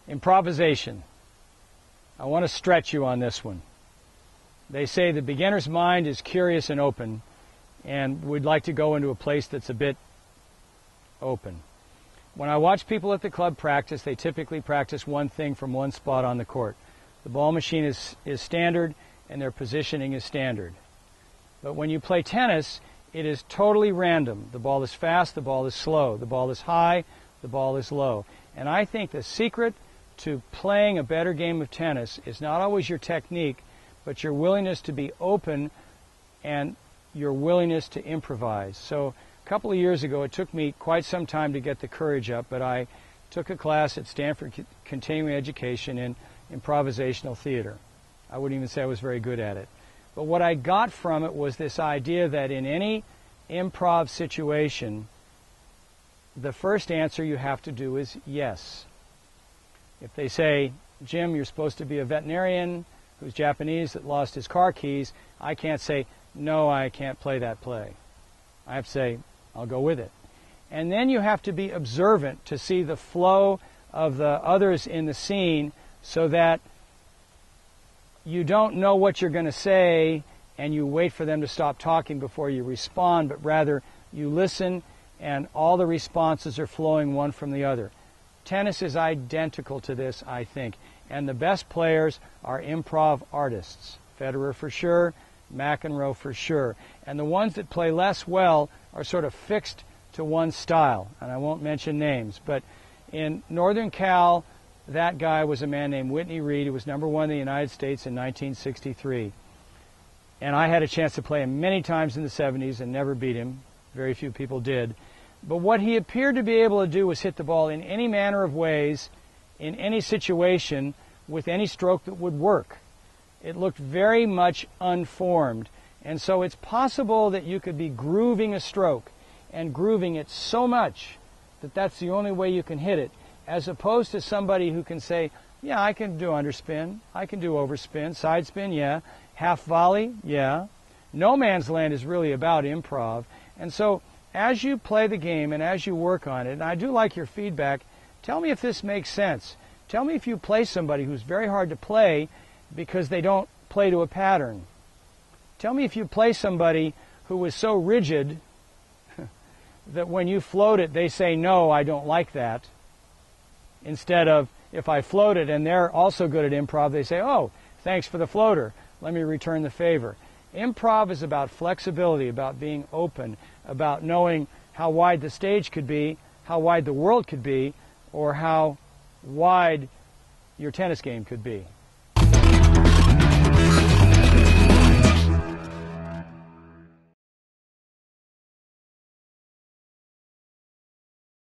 Improvisation. I want to stretch you on this one. They say the beginner's mind is curious and open, and we'd like to go into a place that's a bit open. When I watch people at the club practice, they typically practice one thing from one spot on the court. The ball machine is standard, and their positioning is standard. But when you play tennis, it is totally random. The ball is fast, the ball is slow, the ball is high, the ball is low. And I think the secret to playing a better game of tennis is not always your technique, but your willingness to be open and your willingness to improvise. So a couple of years ago, it took me quite some time to get the courage up, but I took a class at Stanford Continuing Education in improvisational theater. I wouldn't even say I was very good at it. But what I got from it was this idea that in any improv situation, the first answer you have to do is yes. If they say, Jim, you're supposed to be a veterinarian who's Japanese that lost his car keys, I can't say, no, I can't play that play. I have to say, I'll go with it. And then you have to be observant to see the flow of the others in the scene so that you don't know what you're going to say and you wait for them to stop talking before you respond, but rather you listen and all the responses are flowing one from the other. Tennis is identical to this, I think. And the best players are improv artists. Federer for sure, McEnroe for sure. And the ones that play less well are sort of fixed to one style. And I won't mention names. But in Northern Cal, that guy was a man named Whitney Reed, who was #1 in the United States in 1963. And I had a chance to play him many times in the 70s and never beat him. Very few people did. But what he appeared to be able to do was hit the ball in any manner of ways, in any situation, with any stroke that would work. It looked very much unformed. And so it's possible that you could be grooving a stroke and grooving it so much that that's the only way you can hit it, as opposed to somebody who can say, yeah, I can do underspin, I can do overspin, side spin, yeah, half volley, yeah. No man's land is really about improv. And so as you play the game and as you work on it, and I do like your feedback, tell me if this makes sense. Tell me if you play somebody who's very hard to play because they don't play to a pattern. Tell me if you play somebody who is so rigid that when you float it, they say, no, I don't like that. Instead of, if I float it and they're also good at improv, they say, oh, thanks for the floater. Let me return the favor. Improv is about flexibility, about being open, about knowing how wide the stage could be, how wide the world could be, or how wide your tennis game could be.